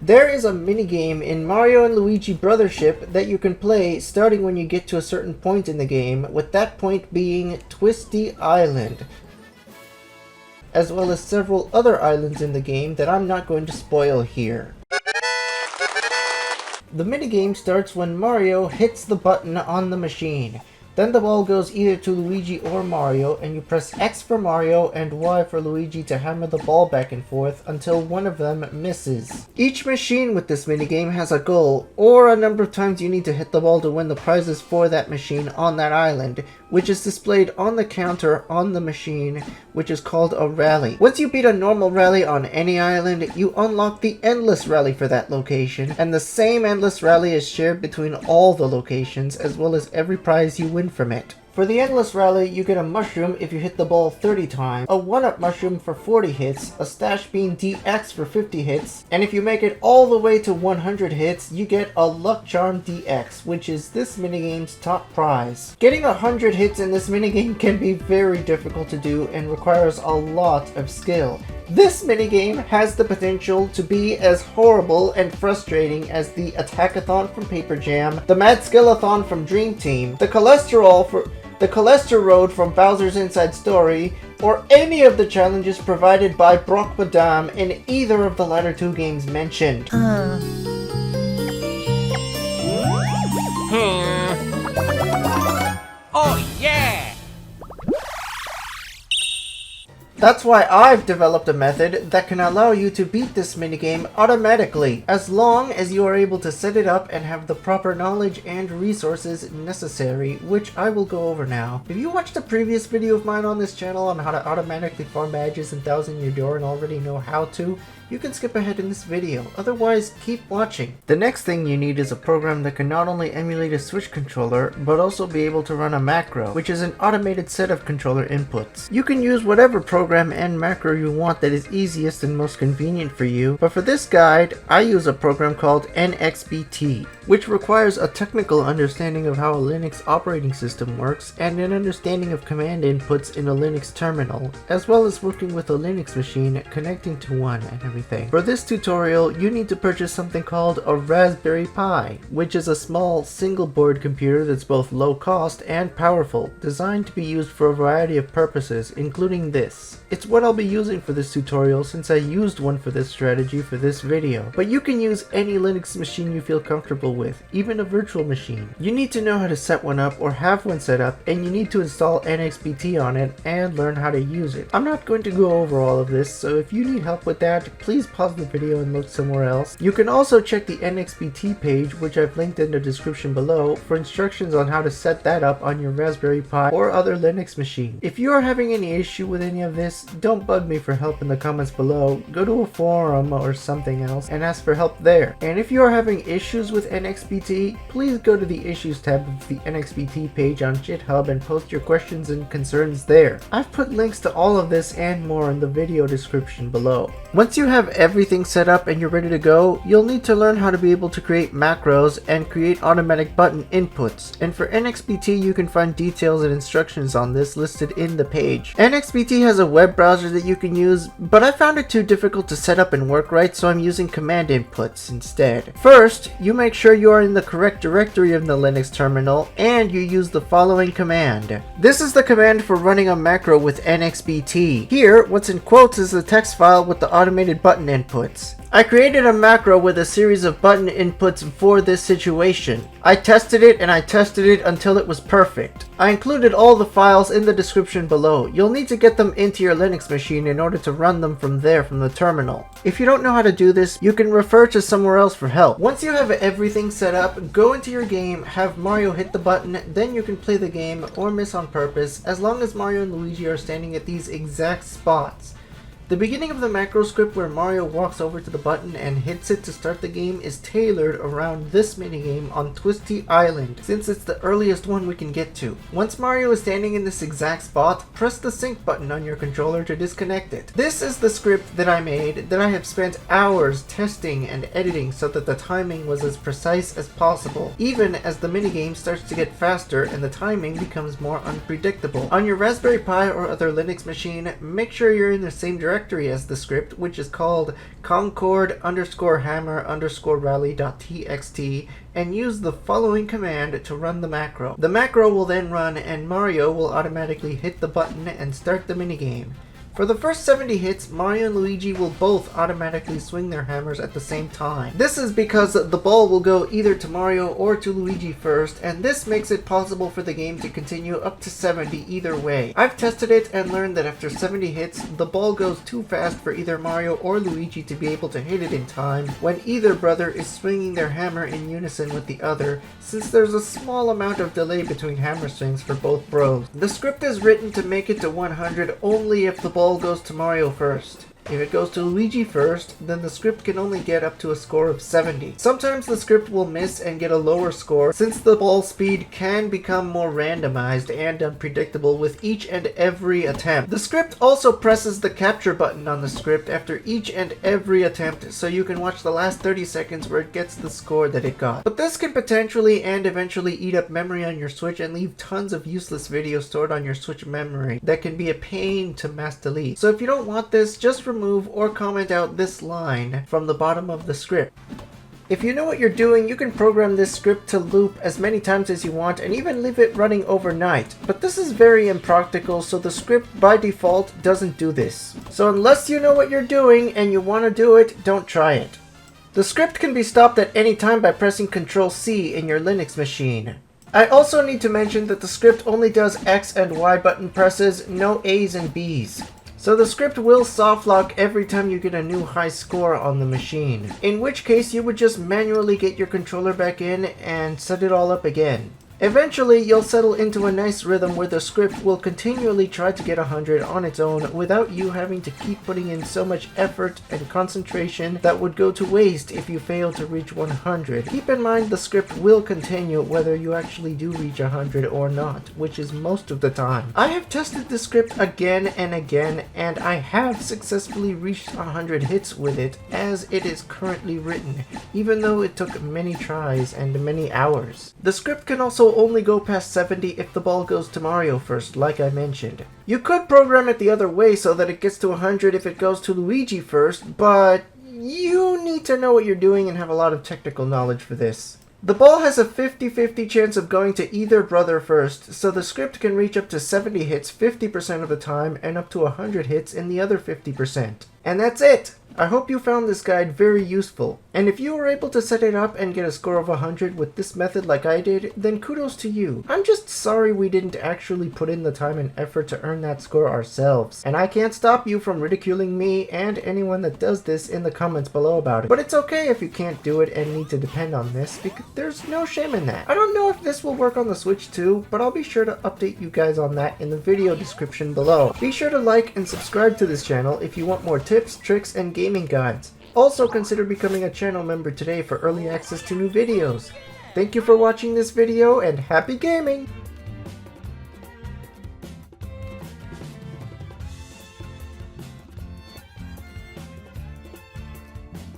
There is a minigame in Mario and Luigi Brothership that you can play starting when you get to a certain point in the game, with that point being Twisty Island, as well as several other islands in the game that I'm not going to spoil here. The minigame starts when Mario hits the button on the machine. Then the ball goes either to Luigi or Mario, and you press X for Mario and Y for Luigi to hammer the ball back and forth until one of them misses. Each machine with this minigame has a goal, or a number of times you need to hit the ball to win the prizes for that machine on that island, which is displayed on the counter on the machine, which is called a rally. Once you beat a normal rally on any island, you unlock the endless rally for that location, and the same endless rally is shared between all the locations, as well as every prize you win from it. For the endless rally, you get a mushroom if you hit the ball 30 times, a 1-up mushroom for 40 hits, a stash bean DX for 50 hits, and if you make it all the way to 100 hits, you get a luck charm DX, which is this minigame's top prize. Getting 100 hits in this minigame can be very difficult to do and requires a lot of skill. This minigame has the potential to be as horrible and frustrating as the Attackathon from Paper Jam, the Mad Skillathon from Dream Team, the Cholesterol Road from Bowser's Inside Story, or any of the challenges provided by Brock Madame in either of the latter two games mentioned. Oh yeah! That's why I've developed a method that can allow you to beat this minigame automatically, as long as you are able to set it up and have the proper knowledge and resources necessary, which I will go over now. If you watched a previous video of mine on this channel on how to automatically farm badges and 1,000 your door and already know how to, you can skip ahead in this video, otherwise keep watching. The next thing you need is a program that can not only emulate a Switch controller, but also be able to run a macro, which is an automated set of controller inputs. You can use whatever program and macro you want that is easiest and most convenient for you, but for this guide, I use a program called NXBT, which requires a technical understanding of how a Linux operating system works and an understanding of command inputs in a Linux terminal, as well as working with a Linux machine, connecting to one and everything. For this tutorial, you need to purchase something called a Raspberry Pi, which is a small single board computer that's both low cost and powerful, designed to be used for a variety of purposes, including this. It's what I'll be using for this tutorial since I used one for this strategy for this video, but you can use any Linux machine you feel comfortable with, even a virtual machine. You need to know how to set one up or have one set up, and you need to install NXBT on it and learn how to use it. I'm not going to go over all of this, so if you need help with that, please pause the video and look somewhere else. You can also check the NXBT page, which I've linked in the description below, for instructions on how to set that up on your Raspberry Pi or other Linux machine. If you are having any issue with any of this, don't bug me for help in the comments below. Go to a forum or something else and ask for help there. And if you are having issues with NXBT, please go to the Issues tab of the NXBT page on GitHub and post your questions and concerns there. I've put links to all of this and more in the video description below. Once you have everything set up and you're ready to go, you'll need to learn how to be able to create macros and create automatic button inputs. And for NXBT, you can find details and instructions on this listed in the page. NXBT has a web browser that you can use, but I found it too difficult to set up and work right, so I'm using command inputs instead. First, you make sure you are in the correct directory of the Linux terminal, and you use the following command. This is the command for running a macro with NXBT. Here, what's in quotes is the text file with the automated button inputs. I created a macro with a series of button inputs for this situation. I tested it and I tested it until it was perfect. I included all the files in the description below. You'll need to get them into your Linux machine in order to run them from there from the terminal. If you don't know how to do this, you can refer to somewhere else for help. Once you have everything set up, go into your game, have Mario hit the button, then you can play the game or miss on purpose as long as Mario and Luigi are standing at these exact spots. The beginning of the macro script where Mario walks over to the button and hits it to start the game is tailored around this minigame on Twisty Island, since it's the earliest one we can get to. Once Mario is standing in this exact spot, press the sync button on your controller to disconnect it. This is the script that I made that I have spent hours testing and editing so that the timing was as precise as possible, even as the minigame starts to get faster and the timing becomes more unpredictable. On your Raspberry Pi or other Linux machine, make sure you're in the same direction directory as the script, which is called concord_hammer_rally.txt, and use the following command to run the macro. The macro will then run and Mario will automatically hit the button and start the minigame. For the first 70 hits, Mario and Luigi will both automatically swing their hammers at the same time. This is because the ball will go either to Mario or to Luigi first, and this makes it possible for the game to continue up to 70 either way. I've tested it and learned that after 70 hits, the ball goes too fast for either Mario or Luigi to be able to hit it in time when either brother is swinging their hammer in unison with the other, since there's a small amount of delay between hammer swings for both bros. The script is written to make it to 100 only if the ball goes to Mario first. If it goes to Luigi first, then the script can only get up to a score of 70. Sometimes the script will miss and get a lower score since the ball speed can become more randomized and unpredictable with each and every attempt. The script also presses the capture button on the script after each and every attempt so you can watch the last 30 seconds where it gets the score that it got. But this can potentially and eventually eat up memory on your Switch and leave tons of useless videos stored on your Switch memory that can be a pain to mass delete. So if you don't want this, just remove or comment out this line from the bottom of the script. If you know what you're doing, you can program this script to loop as many times as you want and even leave it running overnight. But this is very impractical, so the script by default doesn't do this. So unless you know what you're doing and you want to do it, don't try it. The script can be stopped at any time by pressing Ctrl+C in your Linux machine. I also need to mention that the script only does X and Y button presses, no A's and B's. So the script will soft lock every time you get a new high score on the machine, in which case you would just manually get your controller back in and set it all up again. Eventually, you'll settle into a nice rhythm where the script will continually try to get 100 on its own without you having to keep putting in so much effort and concentration that would go to waste if you fail to reach 100. Keep in mind the script will continue whether you actually do reach 100 or not, which is most of the time. I have tested the script again and again, and I have successfully reached 100 hits with it as it is currently written, even though it took many tries and many hours. The script can also only go past 70 if the ball goes to Mario first, like I mentioned. You could program it the other way so that it gets to 100 if it goes to Luigi first, but you need to know what you're doing and have a lot of technical knowledge for this. The ball has a 50-50 chance of going to either brother first, so the script can reach up to 70 hits 50% of the time and up to 100 hits in the other 50%. And that's it! I hope you found this guide very useful, and if you were able to set it up and get a score of 100 with this method like I did, then kudos to you. I'm just sorry we didn't actually put in the time and effort to earn that score ourselves, and I can't stop you from ridiculing me and anyone that does this in the comments below about it. But it's okay if you can't do it and need to depend on this, because there's no shame in that. I don't know if this will work on the Switch too, but I'll be sure to update you guys on that in the video description below. Be sure to like and subscribe to this channel if you want more tips, tricks, and gaming guides. Also consider becoming a channel member today for early access to new videos. Thank you for watching this video and happy gaming!